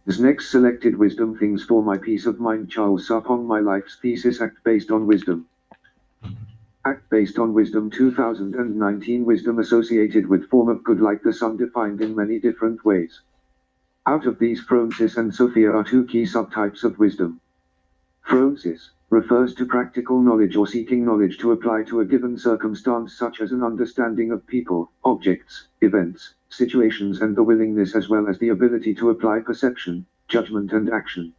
Whznext selected wisdom things for my peace of mind. Charles Sapong. My life's thesis. Act based on wisdom. Act based on wisdom. 2019. Wisdom associated with form of good like the sun, defined in many different ways. Out of these, Phronesis and Sophia are two key subtypes of wisdom. Phronesis refers to practical knowledge or seeking knowledge to apply to a given circumstance, such as an understanding of people, objects, events, situations, and the willingness as well as the ability to apply perception, judgment, and action.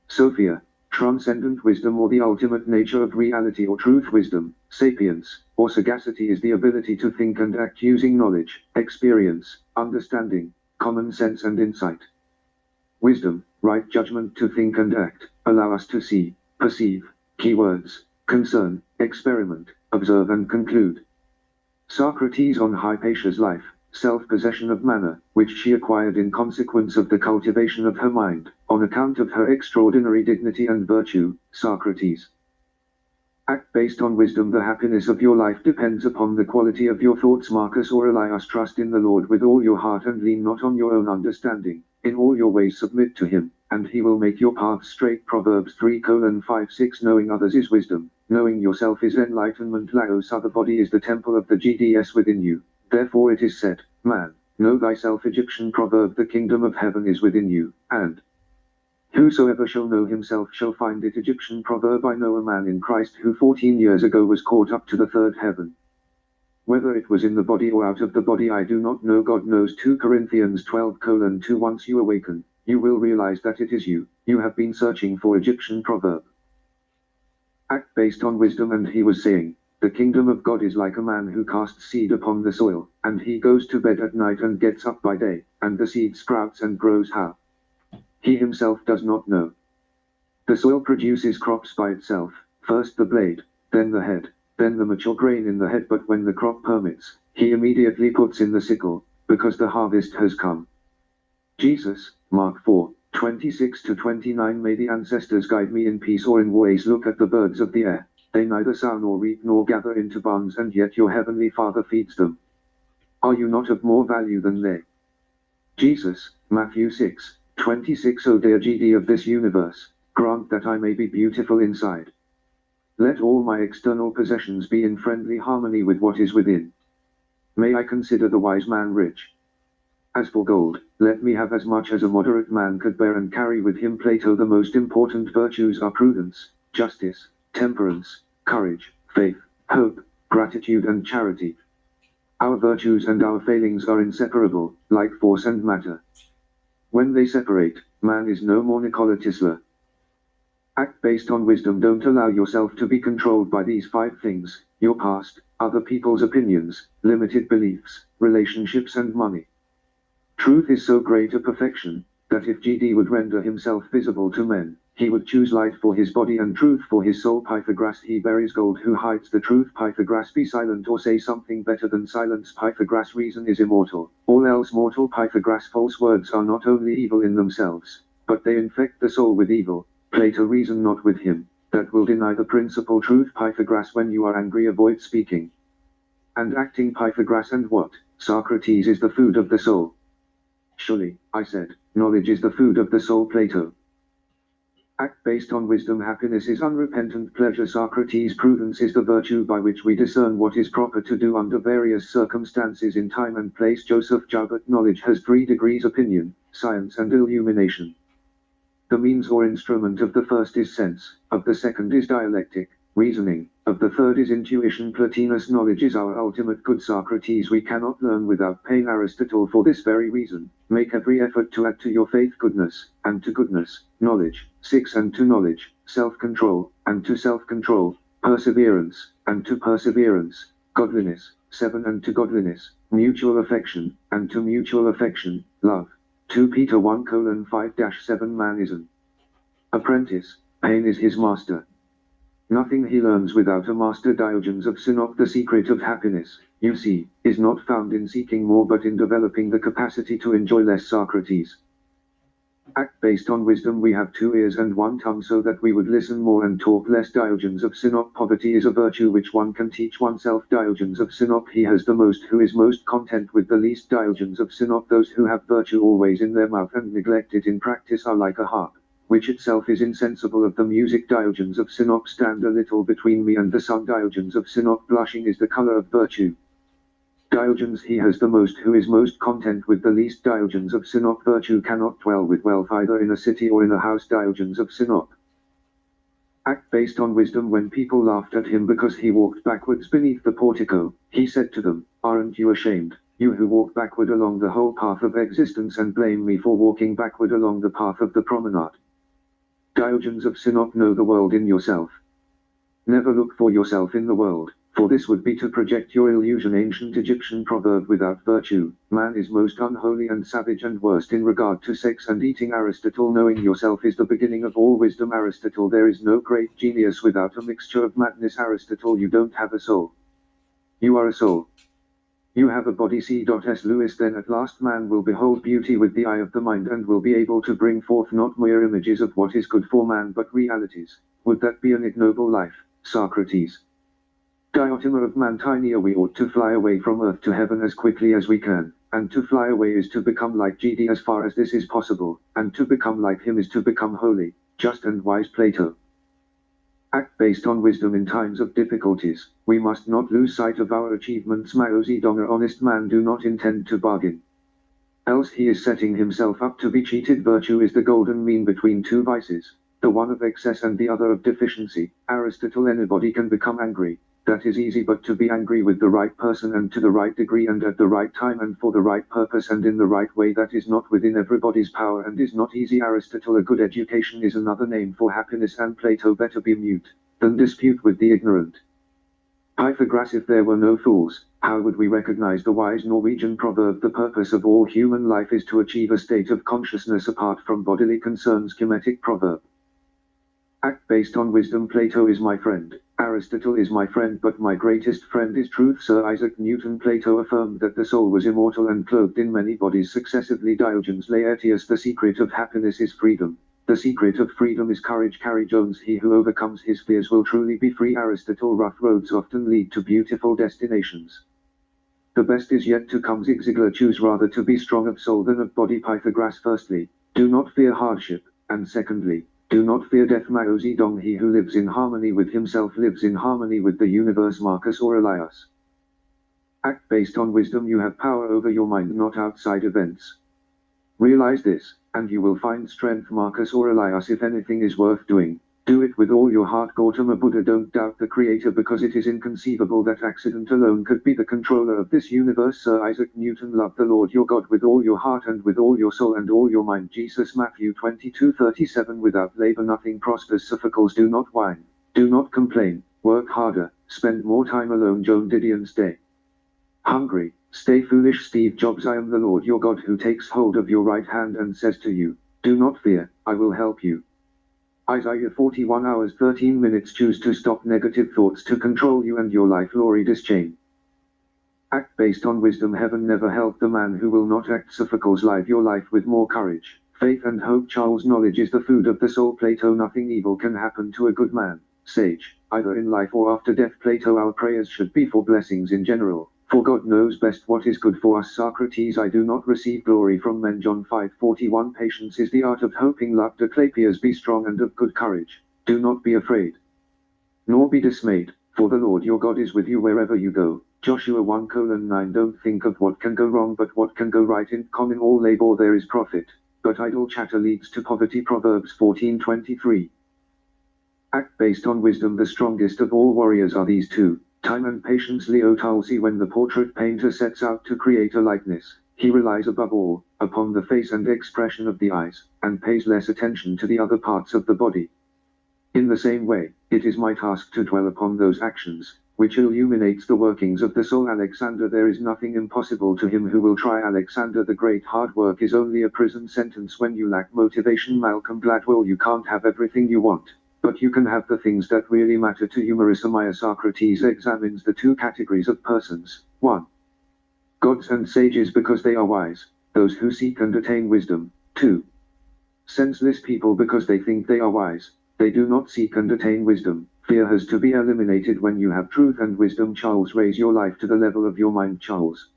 Sophia, transcendent wisdom or the ultimate nature of reality or truth. Wisdom, sapience, or sagacity, is the ability to think and act using knowledge, experience, understanding, common sense, and insight. Wisdom, right judgment to think and act, allow us to see, perceive, keywords, concern, experiment, observe, and conclude. Socrates on Hypatia's life, self-possession of manner, which she acquired in consequence of the cultivation of her mind, on account of her extraordinary dignity and virtue. Socrates. Act based on wisdom. The happiness of your life depends upon the quality of your thoughts. Marcus Aurelius. Trust in the Lord with all your heart and lean not on your own understanding. In all your ways submit to him, and he will make your paths straight. Proverbs 3:5-6. Knowing others is wisdom. Knowing yourself is enlightenment. Laos. The body is the temple of the gods within you. Therefore it is said, man, know thyself. Egyptian proverb. The kingdom of heaven is within you, and whosoever shall know himself shall find it. Egyptian proverb. I know a man in Christ who 14 years ago was caught up to the third heaven. Whether it was in the body or out of the body I do not know. God knows. 2 Corinthians 12:2. Once you awaken, you will realize that it is you. You have been searching for. Egyptian proverb. Act based on wisdom. And he was saying, the kingdom of God is like a man who casts seed upon the soil, and he goes to bed at night and gets up by day, and the seed sprouts and grows. How? He himself does not know. The soil produces crops by itself, first the blade, then the head, then the mature grain in the head. But when the crop permits, he immediately puts in the sickle, because the harvest has come. Jesus, Mark 4:26-29. May the ancestors guide me in peace or in ways. Look at the birds of the air. They neither sow nor reap nor gather into barns, and yet your heavenly Father feeds them. Are you not of more value than they? Jesus, Matthew 6:26. O dear GD of this universe, grant that I may be beautiful inside. Let all my external possessions be in friendly harmony with what is within. May I consider the wise man rich. As for gold, let me have as much as a moderate man could bear and carry with him. Plato. The most important virtues are prudence, justice, temperance, courage, faith, hope, gratitude, and charity. Our virtues and our failings are inseparable, like force and matter. When they separate, man is no more. Nikola Tesla. Act based on wisdom. Don't allow yourself to be controlled by these 5 things: your past, other people's opinions, limited beliefs, relationships, and money. Truth is so great a perfection, that if GD would render himself visible to men, he would choose light for his body and truth for his soul. Pythagoras. He buries gold who hides the truth. Pythagoras. Be silent or say something better than silence. Pythagoras. Reason is immortal, all else mortal. Pythagoras. False words are not only evil in themselves, but they infect the soul with evil. Plato. Reason not with him that will deny the principal truth. Pythagoras. When you are angry, avoid speaking and acting. Pythagoras. And what, Socrates, is the food of the soul? Surely, I said, knowledge is the food of the soul. Plato. Act based on wisdom. Happiness is unrepentant pleasure. Socrates. Prudence is the virtue by which we discern what is proper to do under various circumstances in time and place. Joseph Joubert. Knowledge has 3 degrees: opinion, science, and illumination. The means or instrument of the first is sense, of the second is dialectic, reasoning, of the third is intuition. Plotinus. Knowledge is our ultimate good. Socrates. We cannot learn without pain. Aristotle. For this very reason, make every effort to add to your faith goodness, and to goodness, knowledge. 6. And to knowledge, self-control, and to self-control, perseverance, and to perseverance, godliness. 7. And to godliness, mutual affection, and to mutual affection, love. 2 Peter 1:5-7. Man is an apprentice, pain is his master. Nothing he learns without a master. Diogenes of Sinope. The secret of happiness, you see, is not found in seeking more but in developing the capacity to enjoy less. Socrates. Act based on wisdom. We have 2 ears and 1 tongue so that we would listen more and talk less. Diogenes of Sinope. Poverty is a virtue which one can teach oneself. Diogenes of Sinope. He has the most who is most content with the least. Diogenes of Sinope. Those who have virtue always in their mouth and neglect it in practice are like a harp, which itself is insensible of the music. Diogenes of Sinope. Stand a little between me and the sun. Diogenes of Sinope. Blushing is the color of virtue. Diogenes. He has the most who is most content with the least. Diogenes of Sinope. Virtue cannot dwell with wealth either in a city or in a house. Diogenes of Sinope. Act based on wisdom. When people laughed at him because he walked backwards beneath the portico, he said to them, "Aren't you ashamed, you who walk backward along the whole path of existence, and blame me for walking backward along the path of the promenade?" Diogenes of Sinope. Know the world in yourself. Never look for yourself in the world, for this would be to project your illusion. Ancient Egyptian proverb. Without virtue, man is most unholy and savage and worst in regard to sex and eating. Aristotle. Knowing yourself is the beginning of all wisdom. Aristotle. There is no great genius without a mixture of madness. Aristotle. You don't have a soul. You are a soul. You have a body. C.S. Lewis. Then at last man will behold beauty with the eye of the mind, and will be able to bring forth not mere images of what is good for man, but realities. Would that be an ignoble life, Socrates? Diotima of Mantinea. We ought to fly away from earth to heaven as quickly as we can, and to fly away is to become like GD as far as this is possible, and to become like him is to become holy, just and wise. Plato. Act based on wisdom. In times of difficulties, we must not lose sight of our achievements. Mao Zedong. An honest man do not intend to bargain, else he is setting himself up to be cheated. Virtue is the golden mean between two vices, the one of excess and the other of deficiency. Aristotle. Anybody can become angry. That is easy, but to be angry with the right person and to the right degree and at the right time and for the right purpose and in the right way, that is not within everybody's power and is not easy. Aristotle. A good education is another name for happiness. And Plato. Better be mute than dispute with the ignorant. Pythagoras. If there were no fools, how would we recognize the wise Norwegian proverb? The purpose of all human life is to achieve a state of consciousness apart from bodily concerns. Kemetic proverb. Act based on wisdom. Plato is my friend. Aristotle is my friend, but my greatest friend is truth. Sir Isaac Newton. Plato affirmed that the soul was immortal and clothed in many bodies successively. Diogenes Laertius. The secret of happiness is freedom. The secret of freedom is courage. Carrie Jones. He who overcomes his fears will truly be free. Aristotle. Rough roads often lead to beautiful destinations. The best is yet to come. Zig Ziglar. Choose rather to be strong of soul than of body. Pythagoras. Firstly, do not fear hardship, and secondly, do not fear death. Mao Zedong. He who lives in harmony with himself lives in harmony with the universe. Marcus Aurelius. Act based on wisdom. You have power over your mind, not outside events. Realize this, and you will find strength. Marcus Aurelius. If anything is worth doing, do it with all your heart. Gautama Buddha. Don't doubt the Creator, because it is inconceivable that accident alone could be the controller of this universe. Sir Isaac Newton. Love the Lord your God with all your heart and with all your soul and all your mind. Jesus. Matthew 22:37. Without labor nothing prospers. Sophocles. Do not whine, do not complain, work harder, spend more time alone. Joan Didion. Stay hungry, stay foolish. Steve Jobs. I am the Lord your God who takes hold of your right hand and says to you, do not fear, I will help you. Isaiah 41 hours 13 minutes. Choose to stop negative thoughts to control you and your life. Laurie Deschain. Act based on wisdom. Heaven never helped the man who will not act. Sophocles. Live your life with more courage, faith and hope. Charles. Knowledge is the food of the soul. Plato. Nothing evil can happen to a good man, sage, either in life or after death. Plato. Our prayers should be for blessings in general, for God knows best what is good for us. Socrates. I do not receive glory from men. John 5:41. Patience is the art of hoping. Luck. Declapius. Be strong and of good courage. Do not be afraid, nor be dismayed, for the Lord your God is with you wherever you go. Joshua 1:9. Don't think of what can go wrong, but what can go right. In common all labor there is profit, but idle chatter leads to poverty. Proverbs 14:23. Act based on wisdom. The strongest of all warriors are these two, time and patience. Leo Tolstoy. When the portrait painter sets out to create a likeness, he relies above all upon the face and expression of the eyes, and pays less attention to the other parts of the body. In the same way, it is my task to dwell upon those actions which illuminates the workings of the soul. Alexander. There is nothing impossible to him who will try. Alexander the Great. Hard work is only a prison sentence when you lack motivation. Malcolm Gladwell. You can't have everything you want, but you can have the things that really matter to you. Marissa Meyer. Socrates examines the two categories of persons. 1. Gods and sages because they are wise, those who seek and attain wisdom. 2. Senseless people, because they think they are wise, they do not seek and attain wisdom. Fear has to be eliminated when you have truth and wisdom. Charles, raise your life to the level of your mind. Charles.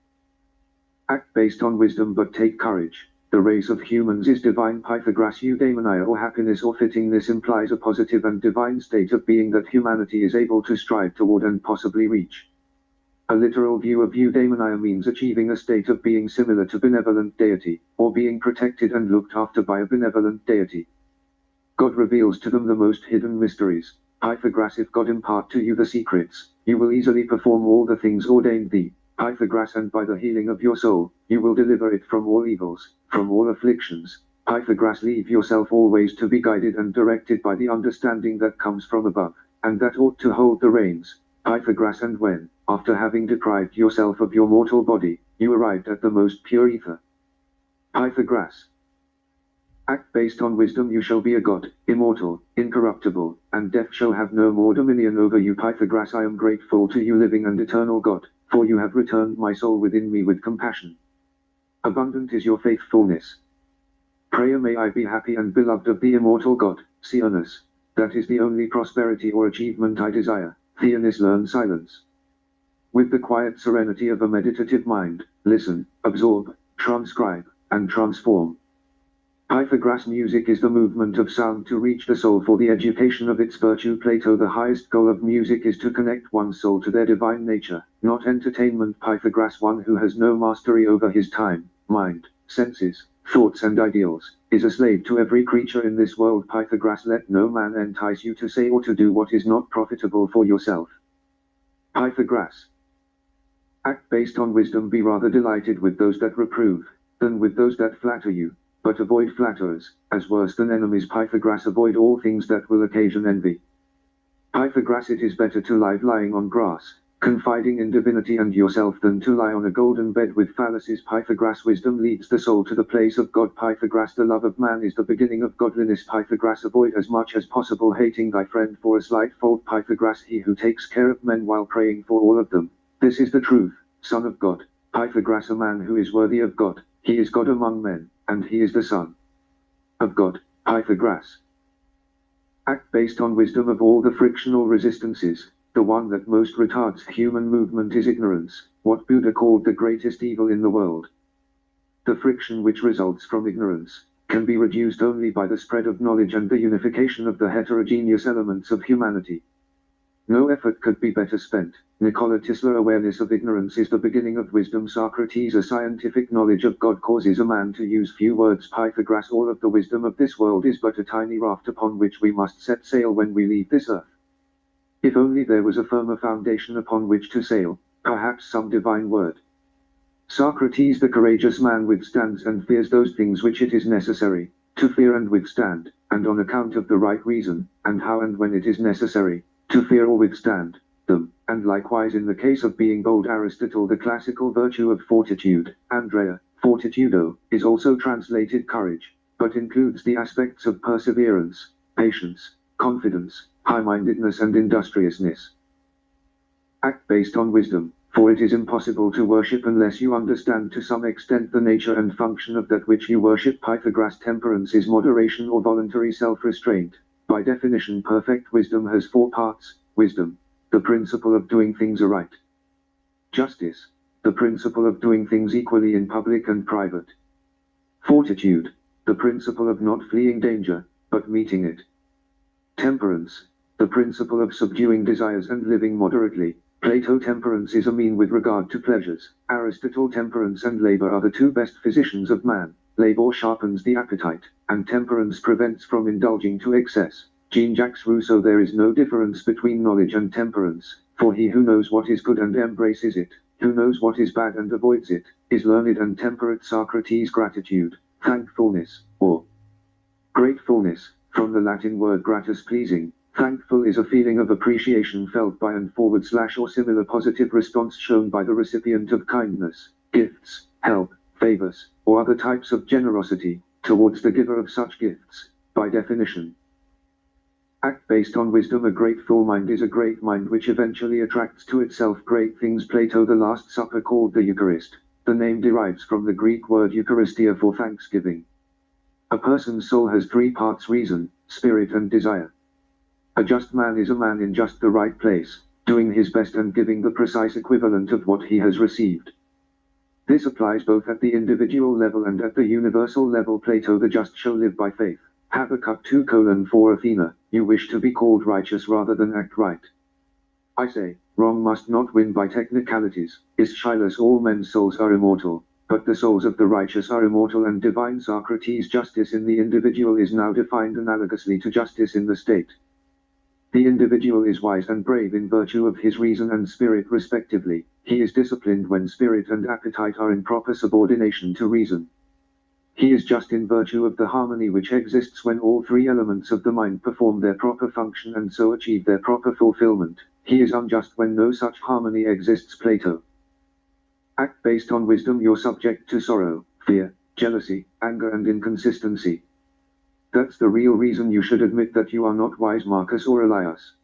Act based on wisdom, but take courage. The race of humans is divine. Pythagoras, eudaimonia, or happiness or fittingness, implies a positive and divine state of being that humanity is able to strive toward and possibly reach. A literal view of eudaimonia means achieving a state of being similar to benevolent deity, or being protected and looked after by a benevolent deity. God reveals to them the most hidden mysteries. Pythagoras, if God impart to you the secrets, you will easily perform all the things ordained thee. Pythagoras, and by the healing of your soul, you will deliver it from all evils, from all afflictions. Pythagoras, leave yourself always to be guided and directed by the understanding that comes from above, and that ought to hold the reins. Pythagoras, and when, after having deprived yourself of your mortal body, you arrived at the most pure ether. Pythagoras. Act based on wisdom, you shall be a god, immortal, incorruptible, and death shall have no more dominion over you. Pythagoras, I am grateful to you, living and eternal God, for you have returned my soul within me with compassion. Abundant is your faithfulness. Prayer, may I be happy and beloved of the immortal God, Theonis. That is the only prosperity or achievement I desire. Theonis, learn silence. With the quiet serenity of a meditative mind, listen, absorb, transcribe, and transform. Pythagoras, music is the movement of sound to reach the soul for the education of its virtue. Plato, the highest goal of music is to connect one's soul to their divine nature, not entertainment. Pythagoras, one who has no mastery over his time, mind, senses, thoughts and ideals, is a slave to every creature in this world. Pythagoras, let no man entice you to say or to do what is not profitable for yourself. Pythagoras. Act based on wisdom, be rather delighted with those that reprove, than with those that flatter you. But avoid flatterers, as worse than enemies. Pythagoras, avoid all things that will occasion envy. Pythagoras, it is better to lie lying on grass, confiding in divinity and yourself, than to lie on a golden bed with fallacies. Pythagoras, wisdom leads the soul to the place of God. Pythagoras, the love of man is the beginning of godliness. Pythagoras, avoid as much as possible hating thy friend for a slight fault. Pythagoras, he who takes care of men while praying for all of them, this is the truth, Son of God. Pythagoras, a man who is worthy of God, he is God among men, and he is the Son of God. Pythagoras. Act based on wisdom. Of all the frictional resistances, the one that most retards human movement is ignorance, what Buddha called the greatest evil in the world. The friction which results from ignorance can be reduced only by the spread of knowledge and the unification of the heterogeneous elements of humanity. No effort could be better spent. Nikola Tesla, awareness of ignorance is the beginning of wisdom. Socrates, a scientific knowledge of God causes a man to use few words. Pythagoras, all of the wisdom of this world is but a tiny raft upon which we must set sail when we leave this earth. If only there was a firmer foundation upon which to sail, perhaps some divine word. Socrates, the courageous man withstands and fears those things which it is necessary to fear and withstand, and on account of the right reason, and how and when it is necessary to fear or withstand them, and likewise in the case of being bold. Aristotle, the classical virtue of fortitude, Andrea, fortitudo, is also translated courage, but includes the aspects of perseverance, patience, confidence, high-mindedness and industriousness. Act based on wisdom, for it is impossible to worship unless you understand to some extent the nature and function of that which you worship. Pythagoras, temperance is moderation or voluntary self-restraint. By definition, perfect wisdom has four parts: wisdom, the principle of doing things aright; justice, the principle of doing things equally in public and private; fortitude, the principle of not fleeing danger, but meeting it; temperance, the principle of subduing desires and living moderately. Plato, temperance is a mean with regard to pleasures. Aristotle, temperance and labor are the two best physicians of man. Labor sharpens the appetite, and temperance prevents from indulging to excess. Jean-Jacques Rousseau, there is no difference between knowledge and temperance, for he who knows what is good and embraces it, who knows what is bad and avoids it, is learned and temperate. Socrates, gratitude, thankfulness, or gratefulness, from the Latin word gratus, pleasing. Thankful is a feeling of appreciation felt by and / or similar positive response shown by the recipient of kindness, gifts, help, favors, or other types of generosity, towards the giver of such gifts. By definition, act based on wisdom. A grateful mind is a great mind which eventually attracts to itself great things. Plato, the Last Supper called the Eucharist. The name derives from the Greek word Eucharistia for thanksgiving. A person's soul has three parts: reason, spirit and desire. A just man is a man in just the right place, doing his best and giving the precise equivalent of what he has received. This applies both at the individual level and at the universal level. Plato: the just shall live by faith. Habakkuk 2:4 Athena: you wish to be called righteous rather than act right. I say, wrong must not win by technicalities. Aeschylus: all men's souls are immortal, but the souls of the righteous are immortal and divine. Socrates: justice in the individual is now defined analogously to justice in the state. The individual is wise and brave in virtue of his reason and spirit respectively. He is disciplined when spirit and appetite are in proper subordination to reason. He is just in virtue of the harmony which exists when all three elements of the mind perform their proper function and so achieve their proper fulfillment. He is unjust when no such harmony exists. Plato. Act based on wisdom. You're subject to sorrow, fear, jealousy, anger and inconsistency. That's the real reason you should admit that you are not wise. Marcus Aurelius.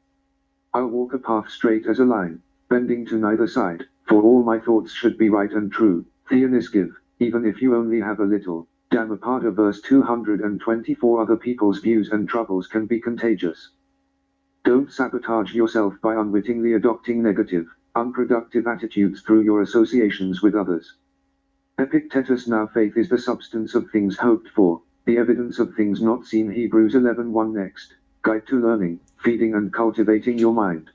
I'll walk a path straight as a line, bending to neither side, for all my thoughts should be right and true. Theonis give, even if you only have a little. Dhammapada verse 224. Other people's views and troubles can be contagious. Don't sabotage yourself by unwittingly adopting negative, unproductive attitudes through your associations with others. Epictetus: now faith is the substance of things hoped for, the evidence of things not seen. Hebrews 11:1. Whznext, guide to learning, feeding and cultivating your mind.